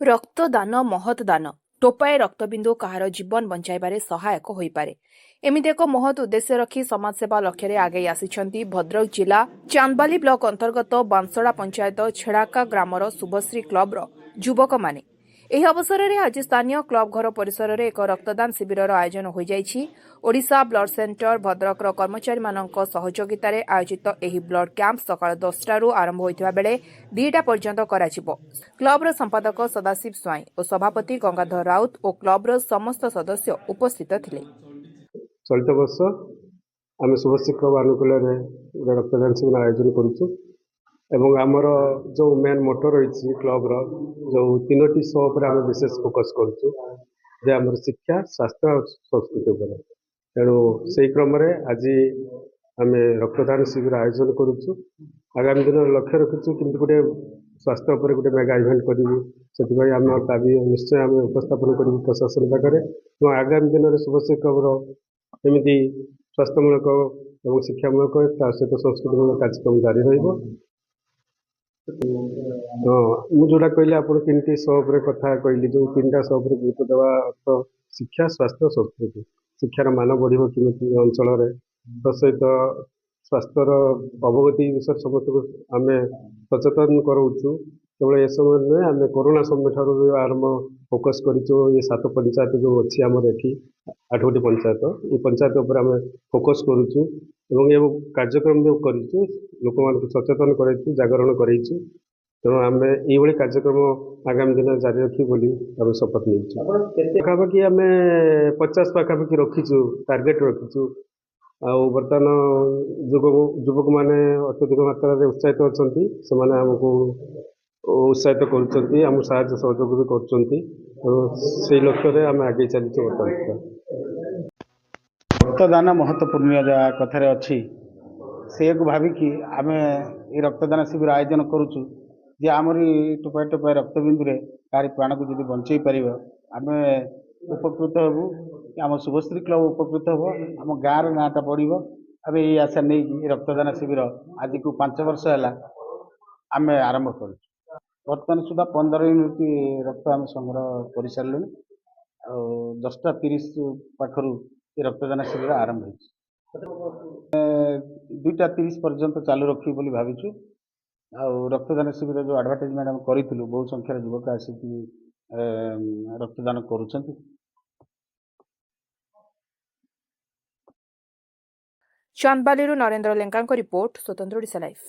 ରକ୍ତଦାନ ମହତ ଦାନ ଟୋପାଏ ରକ୍ତବିନ୍ଦୁ କାହାର ଜୀବନ ବଞ୍ଚାଇବାରେ ସହାୟକ ହୋଇପାରେ। ଏମିତି ଏକ ମହତ ଉଦ୍ଦେଶ୍ୟ ରଖି ସମାଜସେବା ଲକ୍ଷ୍ୟରେ ଆଗେଇ ଆସିଛନ୍ତି ଭଦ୍ରକ ଜିଲ୍ଲା ଚାନ୍ଦବାଲି ବ୍ଲକ ଅନ୍ତର୍ଗତ ବାଂଶଡ଼ା ପଞ୍ଚାୟତ ଛେଡ଼ାକା ଗ୍ରାମର ଶୁଭଶ୍ରୀ କ୍ଲବର ଯୁବକମାନେ। ଏହି ଅବସରରେ ଆଜି ସ୍ଥାନୀୟ କ୍ଲବ ଘର ପରିସରରେ ଏକ ରକ୍ତଦାନ ଶିବିରର ଆୟୋଜନ ହୋଇଯାଇଛି। ଓଡ଼ିଶା ବ୍ଲଡ ସେଣ୍ଟର ଭଦ୍ରକର କର୍ମଚାରୀମାନଙ୍କ ସହଯୋଗିତାରେ ଆୟୋଜିତ ଏହି ବ୍ଲଡ କ୍ୟାମ୍ପ ସକାଳ 10ଟାରୁ ଆରମ୍ଭ ହୋଇଥିବା ବେଳେ 2ଟା ପର୍ଯ୍ୟନ୍ତ କରାଯିବ। କ୍ଲବର ସମ୍ପାଦକ ସଦାଶିବ ସ୍ୱାଇଁ ଓ ସଭାପତି ଗଙ୍ଗାଧର ରାଉତ ଓ କ୍ଲବର ସମସ୍ତ ସଦସ୍ୟ ଉପସ୍ଥିତ ଥିଲେ। ଚଳିତ ବର୍ଷ ଆମେ ଶୁଭଶ୍ରୀ କ୍ଲବ ଆନୁକୂଲ୍ୟରେ ରକ୍ତଦାନ ଶିବିର ଆୟୋଜନ କରୁଛୁ ଏବଂ ଆମର ଯେଉଁ ମେନ୍ ମୋଟୋ ରହିଛି କ୍ଲବର ଯେଉଁ 3ଟି ଶୋ ଉପରେ ଆମେ ବିଶେଷ ଫୋକସ୍ କରୁଛୁ ଯେ ଆମର ଶିକ୍ଷା, ସ୍ୱାସ୍ଥ୍ୟ ଆଉ ସଂସ୍କୃତି ଉପରେ। ତେଣୁ ସେହି କ୍ରମରେ ଆଜି ଆମେ ରକ୍ତଦାନ ଶିବିର ଆୟୋଜନ କରୁଛୁ। ଆଗାମୀ ଦିନରେ ଲକ୍ଷ୍ୟ ରଖିଛୁ କିନ୍ତୁ ଗୋଟେ ସ୍ୱାସ୍ଥ୍ୟ ଉପରେ ଗୋଟେ ମେଗା ଇଭେଣ୍ଟ କରିବୁ। ସେଥିପାଇଁ ଆମର ଦାବି ନିଶ୍ଚୟ ଆମେ ଉପସ୍ଥାପନ କରିବୁ ପ୍ରଶାସନ ପାଖରେ ଏବଂ ଆଗାମୀ ଦିନରେ ଶୁଭଶ୍ରୀ କ୍ଲବର ଏମିତି ସ୍ୱାସ୍ଥ୍ୟମୂଳକ ଏବଂ ଶିକ୍ଷାମୂଳକ ତା ସହିତ ସଂସ୍କୃତିମୂଳକ କାର୍ଯ୍ୟକ୍ରମ ଜାରି ରହିବ। ମୁଁ ଯେଉଁଟା କହିଲି ଆପଣ 3ଟି ଶୋ ଉପରେ କଥା କହିଲି, ଯେଉଁ 3ଟା ଶୋ ଉପରେ ଗୁରୁତ୍ୱ ଦେବା ଅର୍ଥ ଶିକ୍ଷା, ସ୍ୱାସ୍ଥ୍ୟ, ସଂସ୍କୃତି। ଶିକ୍ଷାର ମାନ ବଢ଼ିବ କେମିତି ଅଞ୍ଚଳରେ, ତା ସହିତ ସ୍ୱାସ୍ଥ୍ୟର ଅବଗତି ବିଷୟରେ ସମସ୍ତଙ୍କୁ ଆମେ ସଚେତନ କରାଉଛୁ। କେବଳ ଏ ସମୟରେ ନୁହେଁ, ଆମେ କରୋନା ସମୟ ଠାରୁ ଆରମ୍ଭ ଫୋକସ୍ କରିଛୁ। ଏ 7 ପଞ୍ଚାୟତ ଯେଉଁ ଅଛି ଆମର ଏଠି 8ଟି ପଞ୍ଚାୟତ, ଏ ପଞ୍ଚାୟତ ଉପରେ ଆମେ ଫୋକସ୍ କରୁଛୁ ଏବଂ ଏ କାର୍ଯ୍ୟକ୍ରମ ଯେଉଁ କରିଛୁ ଲୋକମାନଙ୍କୁ ସଚେତନ କରାଇଛୁ, ଜାଗରଣ କରାଇଛୁ। ତେଣୁ ଆମେ ଏଇଭଳି କାର୍ଯ୍ୟକ୍ରମ ଆଗାମୀ ଦିନରେ ଜାରି ରଖିବୁ ବୋଲି ଆମେ ଶପଥ ନେଇଛୁ। ପାଖାପାଖି ଆମେ 50 ପାଖାପାଖି ରଖିଛୁ, ଟାର୍ଗେଟ୍ ରଖିଛୁ। ଆଉ ବର୍ତ୍ତମାନ ଯୁବକମାନେ ଅତ୍ୟଧିକ ମାତ୍ରାରେ ଉତ୍ସାହିତ ଅଛନ୍ତି। ସେମାନେ ଆମକୁ ଉତ୍ସାହିତ କରୁଛନ୍ତି, ଆମକୁ ସାହାଯ୍ୟ ସହଯୋଗ ବି କରୁଛନ୍ତି। ତେଣୁ ସେଇ ଲକ୍ଷ୍ୟରେ ଆମେ ଆଗେଇ ଚାଲିଛୁ। ବର୍ତ୍ତମାନ ରକ୍ତଦାନ ମହତ୍ତ୍ୱପୂର୍ଣ୍ଣ ଯାହା କଥାରେ ଅଛି, ସେଇଆକୁ ଭାବିକି ଆମେ ଏ ରକ୍ତଦାନ ଶିବିର ଆୟୋଜନ କରୁଛୁ ଯେ ଆମରି ଟୋପାଏ ଟୋପାଏ ରକ୍ତବିନ୍ଦୁରେ କାହାରି ପ୍ରାଣକୁ ଯଦି ବଞ୍ଚେଇ ପାରିବ ଆମେ ଉପକୃତ ହେବୁ, ଆମ ଶୁଭଶ୍ରୀ କ୍ଲବ ଉପକୃତ ହେବ, ଆମ ଗାଁର ନାଁଟା ବଢ଼ିବ। ଆମେ ଏଇ ଆଶା ନେଇକି ରକ୍ତଦାନ ଶିବିର ଆଜିକୁ 5 ବର୍ଷ ହେଲା ଆମେ ଆରମ୍ଭ କରୁଛୁ। ବର୍ତ୍ତମାନ ସୁଦ୍ଧା 15 ୟୁନିଟ୍ ରକ୍ତ ଆମେ ସଂଗ୍ରହ କରିସାରିଲୁଣି। ଆଉ 10ଟା 30 ପାଖରୁ ଏ ରକ୍ତଦାନ ଶିବିର ଆରମ୍ଭ ହୋଇଛି। 2ଟା 30 ପର୍ଯ୍ୟନ୍ତ ଚାଲୁ ରଖିବୁ ବୋଲି ଭାବିଛୁ। ଆଉ ରକ୍ତଦାନ ଶିବିର ଯେଉଁ ଆଡ଼ଭର୍ଟାଇଜମେଣ୍ଟ ଆମେ କରିଥିଲୁ, ବହୁ ସଂଖ୍ୟାରେ ଯୁବକ ଆସିକି ରକ୍ତଦାନ କରୁଛନ୍ତି। ଚାନ୍ଦବାଲିରୁ ନରେନ୍ଦ୍ର ଲେଙ୍କାଙ୍କ ରିପୋର୍ଟ, ସ୍ୱତନ୍ତ୍ର ଓଡ଼ିଶା ଲାଇଭ୍।